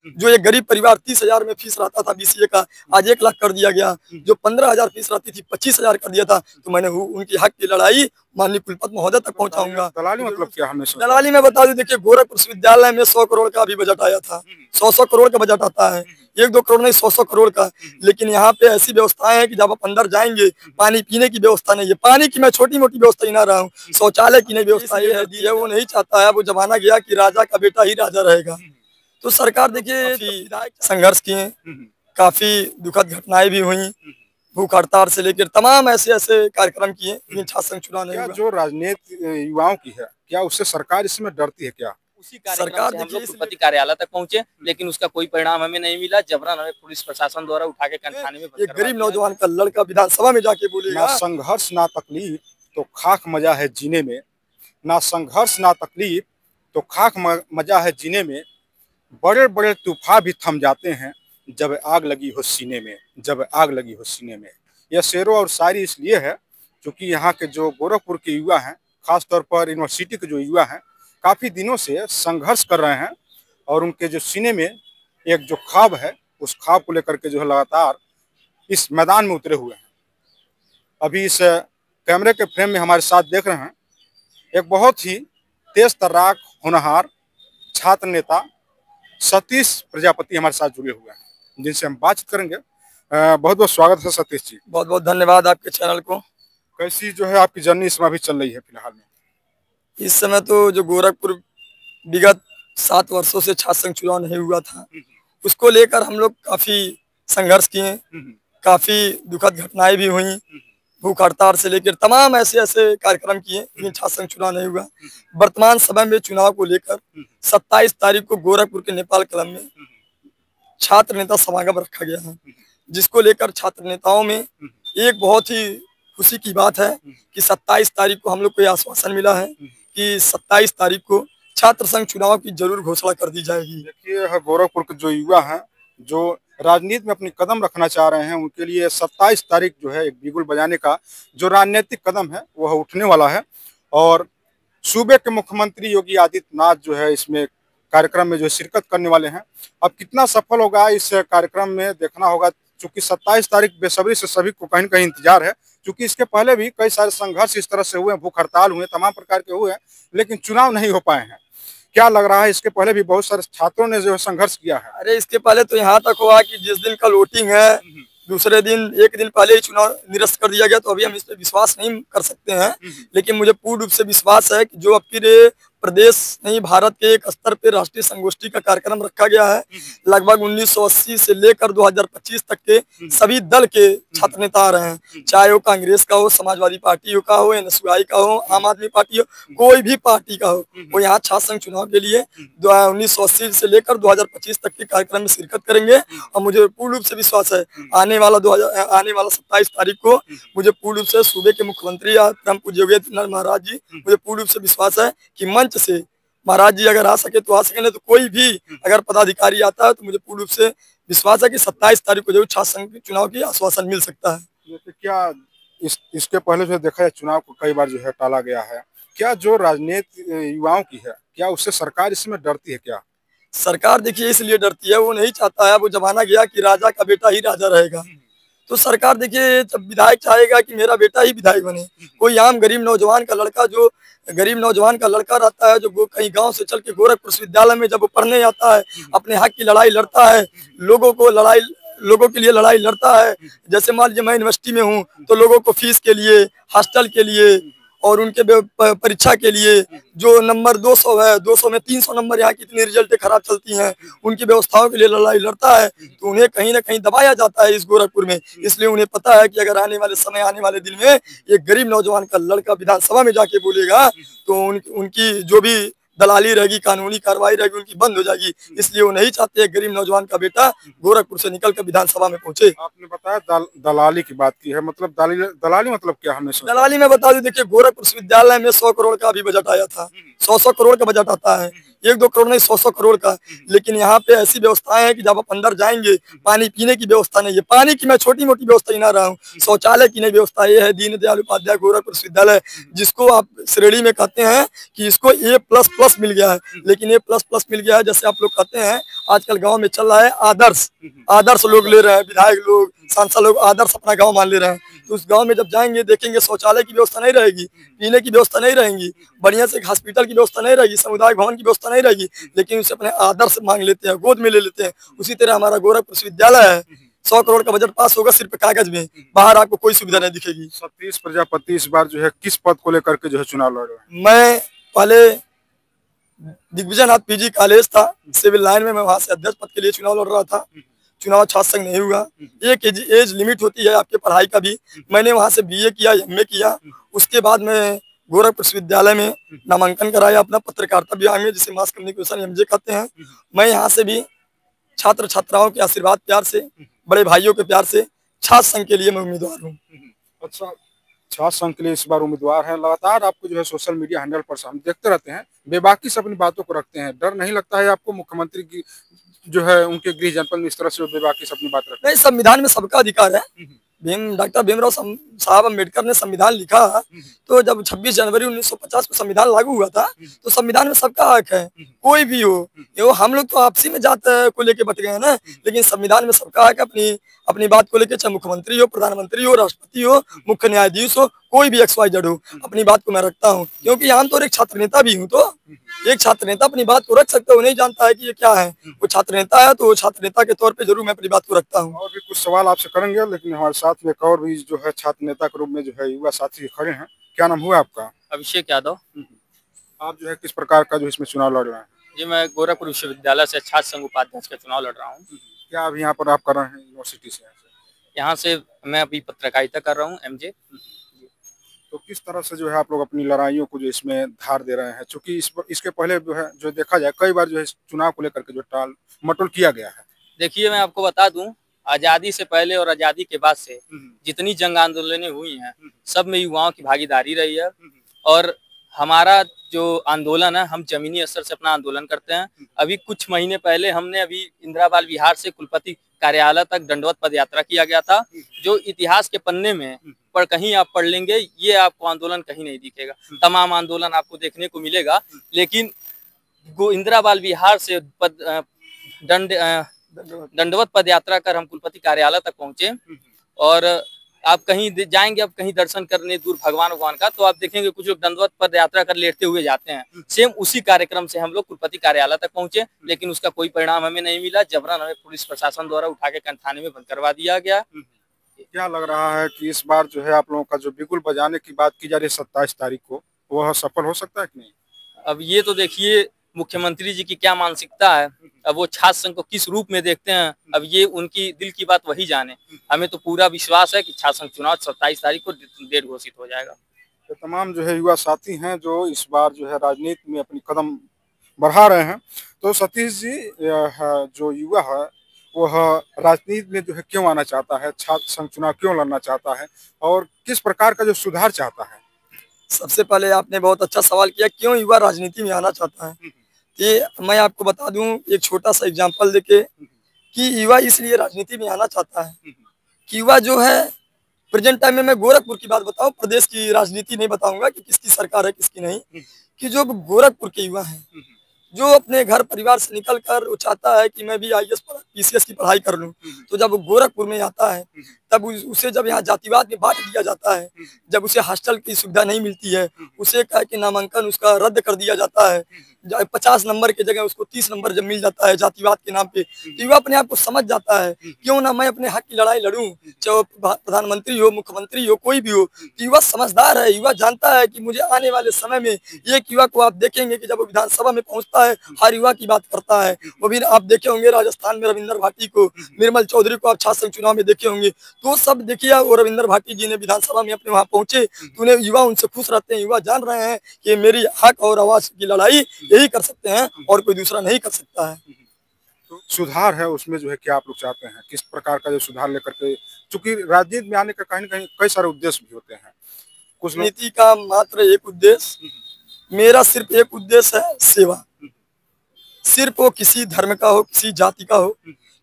जो एक गरीब परिवार 30,000 में फीस रहता था बीसीए का, आज 1 लाख कर दिया गया। जो 15,000 फीस रहती थी 25,000 कर दिया था। तो मैंने उनकी हक की लड़ाई माननीय कुलपति महोदय तक पहुंचाऊंगा। दलाली मतलब क्या? हमने दलाली में बता दूं, देखिए गोरखपुर विश्वविद्यालय में 100 करोड़ का अभी बजट आया था। 100 करोड़ का बजट आता है, 1-2 करोड़ नहीं, 100 करोड़ का। लेकिन यहाँ पे ऐसी व्यवस्थाएं हैं कि जब आप अंदर जाएंगे पानी पीने की व्यवस्था नहीं है। पानी की मैं छोटी मोटी व्यवस्था ही ना रहा हूँ, शौचालय की नहीं व्यवस्था ये है वो नहीं चाहता है। वो जमाना गया कि राजा का बेटा ही राजा रहेगा। तो सरकार देखिए संघर्ष किए, काफी दुखद घटनाएं भी हुई, भूख हड़ताल से लेकर तमाम ऐसे ऐसे कार्यक्रम किए, लेकिन छात्र संघ चुनाव नहीं हुआ। जो राजनीति युवाओं की है, क्या उससे सरकार इसमें डरती है क्या? उसी सरकार से हम लोग कुलपति कार्यालय तक पहुंचे, लेकिन उसका कोई परिणाम हमें नहीं मिला। जबरन हमें पुलिस प्रशासन द्वारा उठा के थाने में एक गरीब नौजवान का लड़का विधानसभा में जाके बोलेगा, ना संघर्ष ना तकलीफ तो खाक मजा है जीने में, ना संघर्ष ना तकलीफ तो खाक मजा है जीने में। बड़े बड़े तूफान भी थम जाते हैं जब आग लगी हो सीने में, जब आग लगी हो सीने में। यह शेरो और शायरी इसलिए है क्योंकि यहाँ के जो गोरखपुर के युवा हैं, खासतौर पर यूनिवर्सिटी के जो युवा हैं, काफ़ी दिनों से संघर्ष कर रहे हैं और उनके जो सीने में एक जो ख्वाब है, उस ख्वाब को लेकर के जो है लगातार इस मैदान में उतरे हुए हैं। अभी इस कैमरे के फ्रेम में हमारे साथ देख रहे हैं एक बहुत ही तेज तर्राक होनहार छात्र नेता सतीश प्रजापति हमारे साथ जुड़े हुए हैं, जिनसे हम बातचीत करेंगे। बहुत बहुत स्वागत है सतीश जी। बहुत बहुत धन्यवाद आपके चैनल को। कैसी जो है आपकी जर्नी इसमें अभी चल रही है फिलहाल में? इस समय तो जो गोरखपुर विगत 7 वर्षों से छात्र संघ चुनाव नहीं हुआ था, उसको लेकर हम लोग काफी संघर्ष किए, काफी दुखद घटनाएं भी हुई, भूख हड़ताल से लेकर तमाम ऐसे ऐसे कार्यक्रम किए, लेकिन छात्र संघ चुनाव नहीं हुआ। वर्तमान समय में चुनाव को लेकर 27 तारीख को गोरखपुर के नेपाल क्लब में छात्र नेता समागम रखा गया है, जिसको लेकर छात्र नेताओं में एक बहुत ही खुशी की बात है कि 27 तारीख को हम लोग को यह आश्वासन मिला है कि 27 तारीख को छात्र संघ चुनाव की जरूर घोषणा कर दी जाएगी। देखिए गोरखपुर के जो युवा हैं, जो राजनीति में अपनी कदम रखना चाह रहे हैं, उनके लिए 27 तारीख जो है एक बिगुल बजाने का जो राजनीतिक कदम है वह उठने वाला है। और सूबे के मुख्यमंत्री योगी आदित्यनाथ जो है इसमें कार्यक्रम में जो शिरकत करने वाले हैं। अब कितना सफल होगा इस कार्यक्रम में देखना होगा, क्योंकि 27 तारीख बेसब्री से सभी को कहीं न कहीं इंतजार है, क्योंकि इसके पहले भी कई सारे संघर्ष इस तरह से हुए, भूख हड़ताल हुए, तमाम प्रकार के हुए, लेकिन चुनाव नहीं हो पाए हैं। क्या लग रहा है इसके पहले भी बहुत सारे छात्रों ने जो संघर्ष किया है? अरे इसके पहले तो यहाँ तक हुआ कि जिस दिन कल वोटिंग है, दूसरे दिन 1 दिन पहले ही चुनाव निरस्त कर दिया गया। तो अभी हम इस पर विश्वास नहीं कर सकते हैं, लेकिन मुझे पूर्ण रूप से विश्वास है कि जो अब फिर प्रदेश नहीं भारत के एक स्तर पे राष्ट्रीय संगोष्ठी का कार्यक्रम रखा गया है। लगभग 1980 से लेकर 2025 तक के सभी दल के छात्र नेता आ रहे हैं, चाहे वो कांग्रेस का हो, समाजवादी पार्टी का हो, एनएसयूआई का हो, आम आदमी पार्टी हो, कोई भी पार्टी का हो, वो यहाँ छात्र संघ चुनाव के लिए 1980 से लेकर 2025 तक के कार्यक्रम में शिरकत करेंगे। और मुझे पूर्ण रूप से विश्वास है आने वाला 27 तारीख को मुझे पूर्ण रूप से सूबे के मुख्यमंत्री परम पूज्य योगी आदित्यनाथ महाराज जी, मुझे पूर्ण रूप से विश्वास है कि मंच से महाराज जी अगर आ सके तो आ सके, नहीं तो कोई भी अगर पदाधिकारी आता है तो मुझे पूर्ण रूप से विश्वास है कि 27 तारीख को जरूर छात्र संघ चुनाव की आश्वासन मिल सकता है। जैसे क्या इसके पहले जो देखा है चुनाव को कई बार जो है टाला गया है, क्या जो राजनीति युवाओं की है, क्या उससे सरकार इसमें डरती है क्या? सरकार देखिए इसलिए डरती है, वो नहीं चाहता है, वो जमाना गया कि राजा का बेटा ही राजा रहेगा। तो सरकार देखिए जब विधायक चाहेगा कि मेरा बेटा ही विधायक बने, कोई आम गरीब नौजवान का लड़का जो गरीब नौजवान का लड़का रहता है, जो कहीं गांव से चल के गोरखपुर विश्वविद्यालय में जब वो पढ़ने आता है, अपने हक की लड़ाई लड़ता है, लोगों के लिए लड़ाई लड़ता है। जैसे मान लीजिए मैं यूनिवर्सिटी में हूँ तो लोगों को फीस के लिए, हॉस्टल के लिए और उनके परीक्षा के लिए जो नंबर 200 है, 200 में 300 नंबर, यहाँ की इतनी रिजल्टें खराब चलती हैं, उनकी व्यवस्थाओं के लिए लड़ाई लड़ता है। तो उन्हें कहीं ना कहीं दबाया जाता है इस गोरखपुर में। इसलिए उन्हें पता है कि अगर आने वाले दिन में एक गरीब नौजवान का लड़का विधानसभा में जाके बोलेगा तो उनकी जो भी दलाली रहेगी, कानूनी कार्रवाई रहेगी, उनकी बंद हो जाएगी। इसलिए वो नहीं चाहते गरीब नौजवान का बेटा गोरखपुर से निकल कर विधानसभा में पहुंचे। आपने बताया दलाली की बात की है, मतलब दलाली मतलब क्या? हमने दलाली में बता दूं, देखिए गोरखपुर विश्वविद्यालय में 100 करोड़ का अभी बजट आया था। 100 करोड़ का बजट आता है, 1-2 करोड़ नहीं, 100 करोड़ का। लेकिन यहाँ पे ऐसी व्यवस्थाएं हैं कि जब आप अंदर जाएंगे पानी पीने की व्यवस्था नहीं है। पानी की मैं छोटी मोटी व्यवस्था ही ना रहा हूँ, शौचालय की नहीं व्यवस्था। ये है दीनदयाल उपाध्याय गोरखपुर विश्वविद्यालय, जिसको आप श्रेणी में कहते हैं कि इसको A++ मिल गया है। लेकिन A++ मिल गया है, जैसे आप लोग कहते हैं आजकल गांव में चल रहा है आदर्श। आदर्श लोग ले रहे हैं, विधायक लोग, सांसद लोग आदर्श अपना गांव मान ले रहे हैं। तो उस गांव में जब जाएंगे देखेंगे शौचालय की व्यवस्था नहीं रहेगी, पीने की व्यवस्था नहीं रहेगी, बढ़िया से हॉस्पिटल की व्यवस्था नहीं रहेगी, समुदाय भवन की व्यवस्था नहीं रहेगी, लेकिन उसे अपने आदर्श मांग लेते हैं, गोद में ले लेते हैं। उसी तरह हमारा गोरखपुर विश्वविद्यालय है, 100 करोड़ का बजट पास होगा सिर्फ कागज में, बाहर आपको कोई सुविधा नहीं दिखेगी। सतीश प्रजापति इस बार जो है किस पद को लेकर के जो है चुनाव लड़ रहे हैं? मैं पहले दिग्विजयनाथ पीजी कॉलेज था, सिविल लाइन में मैं वहां से अध्यक्ष पद के लिए चुनाव लड़ रहा था। चुनाव छात्र संघ नहीं हुआ। एक एज लिमिट होती है आपके पढ़ाई का भी। मैंने वहां से बीए किया, एमए किया। उसके बाद मैं गोरखपुर विश्वविद्यालय में नामांकन कराया अपना पत्रकारिता विभाग में, जिसे मास कम्युनिकेशन एमजे कहते हैं। मैं यहाँ से भी छात्र छात्राओं के आशीर्वाद प्यार से, बड़े भाइयों के प्यार से छात्र संघ के लिए मैं उम्मीदवार हूँ। अच्छा, छात्र संघ के लिए इस बार उम्मीदवार है। लगातार आपको जो है सोशल मीडिया हैंडल पर हम देखते रहते हैं, बेबाकी से अपनी बातों को रखते हैं। डर नहीं लगता है आपको मुख्यमंत्री की जो है उनके गृह जनपद में इस तरह से बेबाकी से अपनी बात रखते हैं? नहीं, संविधान में सबका अधिकार है। डॉक्टर भीमराव साहब अम्बेडकर ने संविधान लिखा, तो जब 26 जनवरी 1950 को संविधान लागू हुआ था, तो संविधान में सबका हक है, कोई भी हो। ये हम लोग तो आपसी में जात को लेके बट गए हैं ना, लेकिन संविधान में सबका हक अपनी बात को लेके, चाहे मुख्यमंत्री हो, प्रधानमंत्री हो, राष्ट्रपति हो, मुख्य न्यायाधीश हो, कोई भी XYZ हो, अपनी बात को मैं रखता हूँ। क्योंकि आमतौर एक छात्र नेता भी हूँ, तो एक छात्र नेता अपनी बात को रख सकता है। वो नहीं जानता है कि ये क्या है, वो छात्र नेता है, तो वो छात्र नेता के तौर पे जरूर मैं अपनी बात को रखता हूँ। और भी कुछ सवाल आपसे करेंगे, लेकिन हमारे साथ में एक और भी जो है छात्र नेता के रूप में जो है युवा साथी खड़े हैं। क्या नाम हुआ आपका? अभिषेक यादव। आप जो है किस प्रकार का जो इसमें चुनाव लड़ रहे हैं? जी, मैं गोरखपुर विश्वविद्यालय से छात्र संघ उपाध्यक्ष का चुनाव लड़ रहा हूँ। क्या अभी यहाँ पर आप कर रहे हैं यूनिवर्सिटी से? यहाँ से मैं अभी पत्रकारिता कर रहा हूँ, MJ। तो किस तरह से जो है आप लोग अपनी लड़ाइयों को जो इसमें धार दे रहे हैं? क्योंकि इसके पहले जो है जो देखा जाए कई बार जो है चुनाव को लेकर के जो टाल मटोल किया गया है। देखिए, मैं आपको बता दूं, आजादी से पहले और आजादी के बाद से जितनी जंग आंदोलनें हुई हैं, सब में युवाओं की भागीदारी रही है। और हमारा जो आंदोलन है, हम जमीनी स्तर से अपना आंदोलन करते हैं। अभी कुछ महीने पहले हमने अभी इंदिरा बाल विहार से कुलपति कार्यालय तक दंडवत पद यात्रा किया गया था, जो इतिहास के पन्ने में पर कहीं आप पढ़ लेंगे, ये आपको आंदोलन कहीं नहीं दिखेगा। तमाम आंदोलन आपको देखने को मिलेगा, लेकिन इंदिरा बाल विहार से दंडवत पद यात्रा कर हम कुलपति कार्यालय तक पहुंचे। और आप कहीं जाएंगे, अब कहीं दर्शन करने दूर भगवान का, तो आप देखेंगे कुछ लोग दंडवत पद यात्रा कर लेटते हुए जाते हैं। सेम उसी कार्यक्रम से हम लोग कुलपति कार्यालय तक पहुंचे, लेकिन उसका कोई परिणाम हमें नहीं मिला। जबरन हमें पुलिस प्रशासन द्वारा उठा के थाने में बंद करवा दिया गया। क्या लग रहा है कि इस बार जो है आप लोगों का जो बिगुल बजाने की बात की जा रही है 27 तारीख को, वह सफल हो सकता है कि नहीं? अब ये तो देखिए मुख्यमंत्री जी की क्या मानसिकता है, अब वो छात्र संघ को किस रूप में देखते हैं, अब ये उनकी दिल की बात वही जाने। हमें तो पूरा विश्वास है कि छात्र संघ चुनाव 27 तारीख को डेट घोषित हो जाएगा। तो तमाम जो है युवा साथी हैं जो इस बार जो है राजनीति में अपनी कदम बढ़ा रहे हैं। तो सतीश जी, जो युवा है वह राजनीति में जो है क्यों आना चाहता है, छात्र संघ चुनाव क्यों लड़ना चाहता है और किस प्रकार का जो सुधार चाहता है? सबसे पहले आपने बहुत अच्छा सवाल किया, क्यों युवा राजनीति में आना चाहता है। ये मैं आपको बता दूं एक छोटा सा एग्जांपल देके कि युवा इसलिए राजनीति में आना चाहता है कि युवा जो है प्रेजेंट टाइम में, मैं गोरखपुर की बात बताऊं, प्रदेश की राजनीति नहीं बताऊंगा कि किसकी सरकार है किसकी नहीं, कि जो गोरखपुर के युवा हैं, जो अपने घर परिवार से निकल कर वो चाहता है कि मैं भी IAS PCS की पढ़ाई कर लूं, तो जब वो गोरखपुर में आता है तब उसे जब यहाँ जातिवाद में बांट दिया जाता है, जब उसे हॉस्टल की सुविधा नहीं मिलती है, उसे कह के नामांकन उसका रद्द कर दिया जाता है, 50 नंबर की जगह उसको 30 नंबर जब मिल जाता है जातिवाद के नाम पे, तो युवा अपने आप को समझ जाता है क्यों ना मैं अपने हक की लड़ाई लड़ूं, चाहे प्रधानमंत्री हो, मुख्यमंत्री हो, कोई भी हो। तो युवा समझदार है, युवा जानता है कि मुझे आने वाले समय में, एक युवा को आप देखेंगे कि जब वो विधानसभा में पहुंचता है हर युवा की बात करता है। वो भी आप देखे होंगे राजस्थान में रविंद्र भाटी को, निर्मल चौधरी को आप छात्र संघ चुनाव में देखे होंगे, तो सब देखिए वो रविंद्र भाटी जी ने विधानसभा में अपने वहां पहुंचे, तो उन्हें युवा उनसे खुश रहते हैं। युवा जान रहे हैं कि मेरी हक और आवाज की लड़ाई यही कर सकते हैं और कोई दूसरा नहीं कर सकता है। तो सुधार है उसमें जो है क्या आप लोग चाहते हैं, किस प्रकार का जो सुधार लेकर के, चूंकि राजनीति में आने का कहीं न कहीं कई सारे उद्देश्य भी होते हैं। कुछ नीति का मात्र एक उद्देश्य, मेरा सिर्फ एक उद्देश्य है, सेवा। सिर्फ वो किसी धर्म का हो, किसी जाति का हो,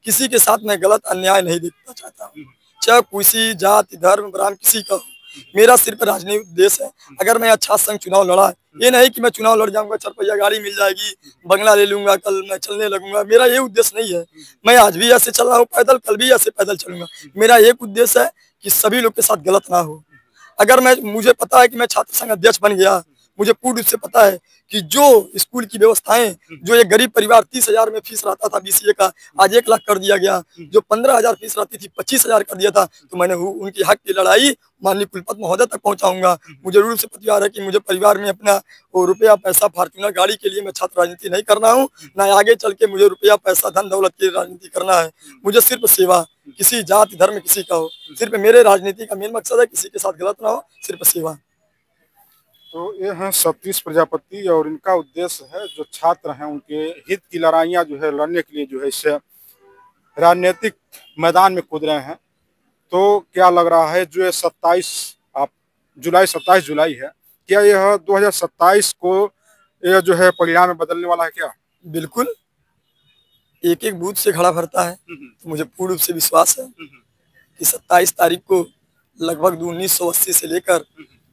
किसी के साथ मैं गलत अन्याय नहीं देखना चाहता हूँ, चाहे किसी जाति धर्म ब्राह्मण किसी का हो। मेरा सिर्फ राजनीतिक उद्देश्य है। अगर मैं अच्छा संघ चुनाव लड़ा, ये नहीं कि मैं चुनाव लड़ जाऊंगा, 4 पहिया गाड़ी मिल जाएगी, बंगला ले लूंगा, कल मैं चलने लगूंगा, मेरा ये उद्देश्य नहीं है। मैं आज भी ऐसे चल रहा हूँ पैदल, कल भी ऐसे पैदल चलूंगा। मेरा एक उद्देश्य है कि सभी लोग के साथ गलत ना हो। अगर मुझे पता है कि मैं छात्र संघ अध्यक्ष बन गया, मुझे पूर्ण रूप से पता है कि जो स्कूल की व्यवस्थाएं, जो एक गरीब परिवार 30,000 में फीस रहता था बीसीए का, आज 1 लाख कर दिया गया। जो 15,000 फीस रहती थी 25,000 कर दिया था। तो मैंने उनकी हक की लड़ाई माननीय कुलपति महोदय तक पहुंचाऊंगा। मुझे जरूर से परिवार है कि मुझे परिवार में अपना वो रुपया पैसा फॉर्च्यूनर गाड़ी के लिए मैं छात्र राजनीति नहीं कर रहा हूँ, ना आगे चल के मुझे रुपया पैसा धन दौलत की राजनीति करना है। मुझे सिर्फ सेवा, किसी जाति धर्म किसी का हो, सिर्फ मेरे राजनीति का मेन मकसद है किसी के साथ गलत ना हो, सिर्फ सेवा। तो ये हैं सतीश प्रजापति और इनका उद्देश्य है जो छात्र हैं उनके हित की लड़ाइयाँ जो है लड़ने के लिए जो है इस राजनीतिक मैदान में कूद रहे हैं। तो क्या लग रहा है जो 27 जुलाई है, क्या यह 2027 को यह जो है परिणाम में बदलने वाला है क्या? बिल्कुल, एक एक बूथ से खड़ा भरता है। तो मुझे पूर्ण रूप से विश्वास है कि 27 तारीख को लगभग 1980 से लेकर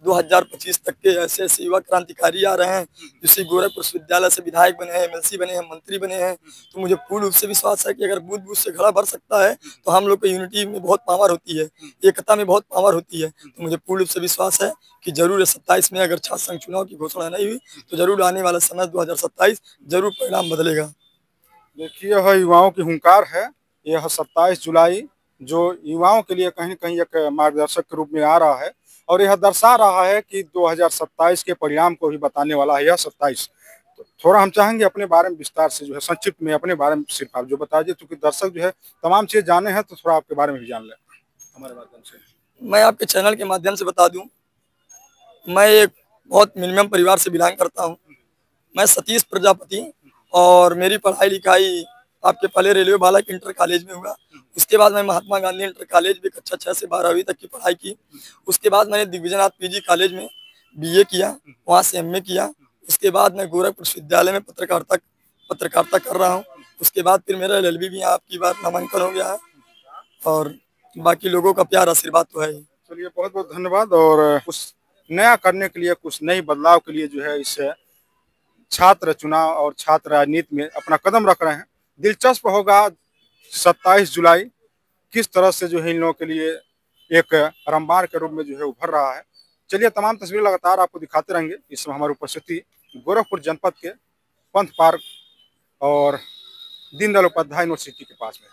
2025 तक के ऐसे ऐसे युवा क्रांतिकारी आ रहे हैं, जिससे गोरखपुर विश्वविद्यालय से विधायक बने हैं, एमएलसी बने हैं, मंत्री बने हैं। तो मुझे पूर्ण रूप से विश्वास है कि अगर बूथ बूथ से खड़ा भर सकता है तो हम लोग को यूनिटी में बहुत पावर होती है, एकता में बहुत पावर होती है। तो मुझे पूर्ण रूप से विश्वास है कि जरूर 27 में अगर छात्र संघ चुनाव की घोषणा नहीं हुई तो जरूर आने वाला समय 2027 जरूर परिणाम बदलेगा। देखिए यह युवाओं की हुंकार है। यह 27 जुलाई जो युवाओं के लिए कहीं न कहीं एक मार्गदर्शक के रूप में आ रहा है और यह दर्शा रहा है कि 2027 के परिणाम को भी बताने वाला है यह 27। तो थोड़ा हम चाहेंगे अपने बारे में विस्तार से जो है संक्षिप्त में अपने बारे में सिर्फ आप जो बता दीजिए, क्योंकि दर्शक जो है तमाम चीज़ जाने हैं, तो थोड़ा आपके बारे में भी जान लें हमारे माध्यम से। मैं आपके चैनल के माध्यम से बता दूं, मैं एक बहुत मिनिमम परिवार से बिलोंग करता हूं। मैं सतीश प्रजापति, और मेरी पढ़ाई लिखाई आपके पहले रेलवे बालक इंटर कॉलेज में हुआ। उसके बाद मैं महात्मा गांधी इंटर कॉलेज में कक्षा 6 से 12वीं तक की पढ़ाई की। उसके बाद मैंने दिग्विजयनाथ पीजी कॉलेज में बीए किया, वहाँ से एमए किया। उसके बाद मैं गोरखपुर विश्वविद्यालय में पत्रकारिता कर रहा हूँ। उसके बाद फिर मेरा एलएलबी भी आपकी बार नामांकन हो गया है, और बाकी लोगों का प्यार आशीर्वाद तो है ही। चलिए बहुत बहुत धन्यवाद। और कुछ नया करने के लिए, कुछ नई बदलाव के लिए जो है इस छात्र चुनाव और छात्र राजनीति में अपना कदम रख रहे हैं। दिलचस्प होगा 27 जुलाई किस तरह से जो है इन लोगों के लिए एक रंबार के रूप में जो है उभर रहा है। चलिए तमाम तस्वीरें लगातार आपको दिखाते रहेंगे। इस समय हमारी उपस्थिति गोरखपुर जनपद के पंथ पार्क और दीनदयाल उपाध्याय यूनिवर्सिटी के पास में।